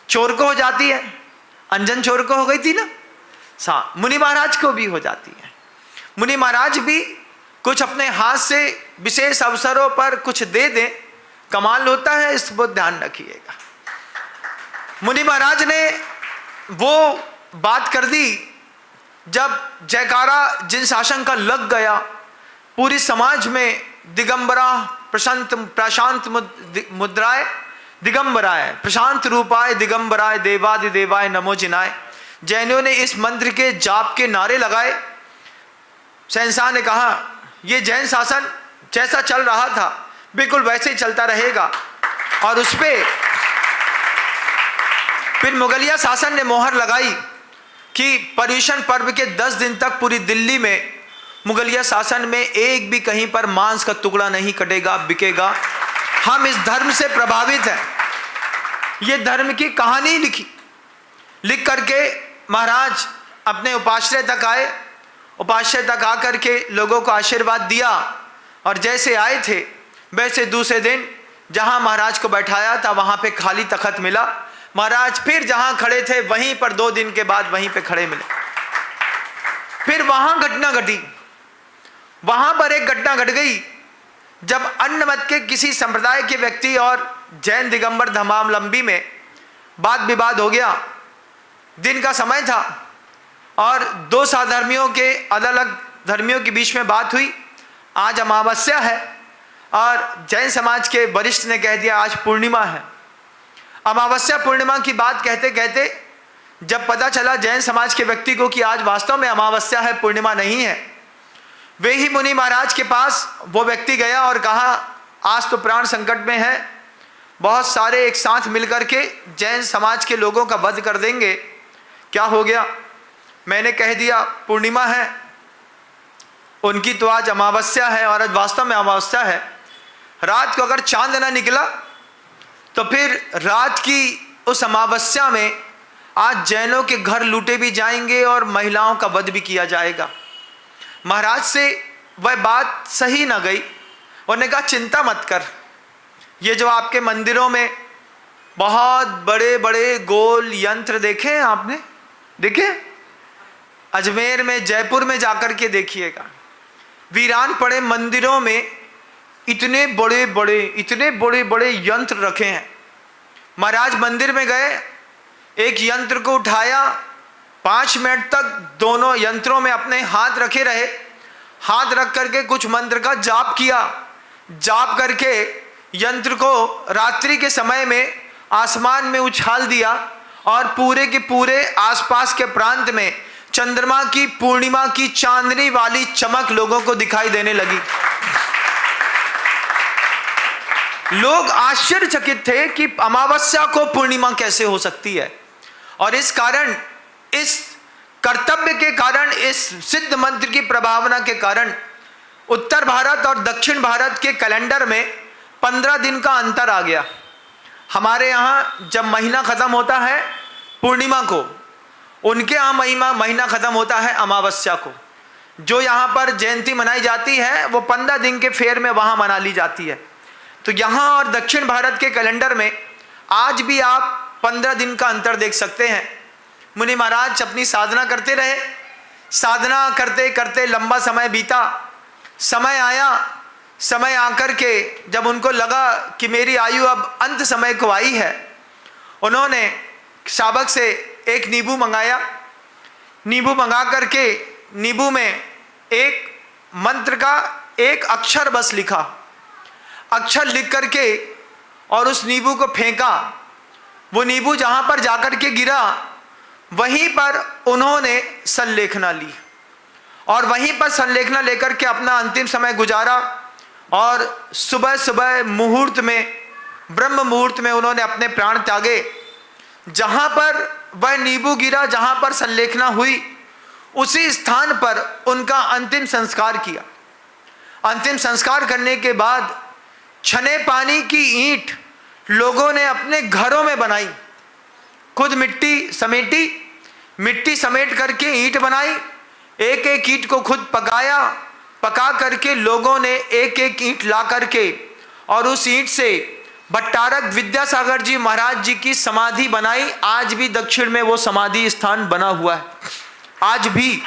चोर को हो जाती है, अंजन चोर को हो गई थी ना, मुनि महाराज को भी हो जाती है। मुनि महाराज भी कुछ अपने हाथ से विशेष अवसरों पर कुछ दे दें, कमाल होता है, इस पर ध्यान रखिएगा। मुनि महाराज ने वो बात कर दी जब जयकारा जिन शासन का लग गया, पूरी समाज में दिगंबरा प्रशांत मुद्राए दिगंबराय प्रशांत रूपाय दिगंबराय देवादि देवाय नमो जिनाय। जैनों ने इस मंत्र के जाप के नारे लगाए। शहंशाह ने कहा ये जैन शासन जैसा चल रहा था बिल्कुल वैसे ही चलता रहेगा, और उस पे फिर मुगलिया शासन ने मोहर लगाई कि पर्यूषण पर्व के 10 दिन तक पूरी दिल्ली में मुगलिया शासन में एक भी कहीं पर मांस का टुकड़ा नहीं कटेगा, बिकेगा। हम इस धर्म से प्रभावित हैं। ये धर्म की कहानी लिख करके महाराज अपने उपाश्रय तक आए। उपाश्रय तक आकर के लोगों को आशीर्वाद दिया, और जैसे आए थे वैसे दूसरे दिन जहां महाराज को बैठाया था वहां पे खाली तख्त मिला। महाराज फिर जहां खड़े थे वहीं पर 2 दिन के बाद वहीं पे खड़े मिले। फिर वहां घटना घटी, वहां पर एक घटना घट गई जब अन्य मत के किसी संप्रदाय के व्यक्ति और जैन दिगंबर धर्मावलंबी में वाद विवाद हो गया। दिन का समय था और 2 साधर्मियों के अलग अलग धर्मियों के बीच में बात हुई। आज अमावस्या है और जैन समाज के वरिष्ठ ने कह दिया आज पूर्णिमा है। अमावस्या पूर्णिमा की बात कहते कहते जब पता चला जैन समाज के व्यक्ति को कि आज वास्तव में अमावस्या है, पूर्णिमा नहीं है, वे ही मुनि महाराज के पास वो व्यक्ति गया और कहा आज तो प्राण संकट में है, बहुत सारे एक साथ मिलकर के जैन समाज के लोगों का वध कर देंगे, क्या हो गया? मैंने कह दिया पूर्णिमा है, उनकी तो आज अमावस्या है और आज वास्तव में अमावस्या है। रात को अगर चांद ना निकला तो फिर रात की उस अमावस्या में आज जैनों के घर लूटे भी जाएंगे और महिलाओं का वध भी किया जाएगा। महाराज से वह बात सही ना गई। उन्होंने कहा चिंता मत कर, ये जो आपके मंदिरों में बहुत बड़े बड़े गोल यंत्र देखे हैं आपने, देखे? अजमेर में, जयपुर में जाकर के देखिएगा, वीरान पड़े मंदिरों में इतने बड़े बड़े यंत्र रखे हैं। महाराज मंदिर में गए, एक यंत्र को उठाया, 5 मिनट तक दोनों यंत्रों में अपने हाथ रखे रहे, हाथ रख करके कुछ मंत्र का जाप किया। जाप करके यंत्र को रात्रि के समय में आसमान में उछाल दिया और पूरे के पूरे आसपास के प्रांत में चंद्रमा की पूर्णिमा की चांदनी वाली चमक लोगों को दिखाई देने लगी। लोग आश्चर्यचकित थे कि अमावस्या को पूर्णिमा कैसे हो सकती है, और इस कारण, इस कर्तव्य के कारण, इस सिद्ध मंत्र की प्रभावना के कारण उत्तर भारत और दक्षिण भारत के कैलेंडर में 15 दिन का अंतर आ गया। हमारे यहाँ जब महीना खत्म होता है पूर्णिमा को, उनके यहाँ महीना खत्म होता है अमावस्या को। जो यहाँ पर जयंती मनाई जाती है वो 15 दिन के फेर में वहाँ मना ली जाती है। तो यहाँ और दक्षिण भारत के कैलेंडर में आज भी आप 15 दिन का अंतर देख सकते हैं। मुनि महाराज अपनी साधना करते रहे। साधना करते करते लंबा समय बीता। समय आया, समय आकर के जब उनको लगा कि मेरी आयु अब अंत समय को आई है, उन्होंने शावक से एक नींबू मंगाया। नींबू मंगा करके नींबू में एक मंत्र का एक अक्षर बस लिखा। अक्षर लिख करके और उस नींबू को फेंका। वो नींबू जहाँ पर जाकर के गिरा वहीं पर उन्होंने संलेखना ली और वहीं पर संलेखना लेकर के अपना अंतिम समय गुजारा। और सुबह सुबह मुहूर्त में, ब्रह्म मुहूर्त में उन्होंने अपने प्राण त्यागे। जहाँ पर वह नींबू गिरा, जहाँ पर संलेखना हुई, उसी स्थान पर उनका अंतिम संस्कार किया। अंतिम संस्कार करने के बाद छने पानी की ईंट लोगों ने अपने घरों में बनाई। खुद मिट्टी समेट करके ईंट बनाई। एक एक ईंट को खुद पकाया। पका करके लोगों ने एक एक ईंट ला करके और उस ईंट से भट्टारक विद्यासागर जी महाराज जी की समाधि बनाई। आज भी दक्षिण में वो समाधि स्थान बना हुआ है। आज भी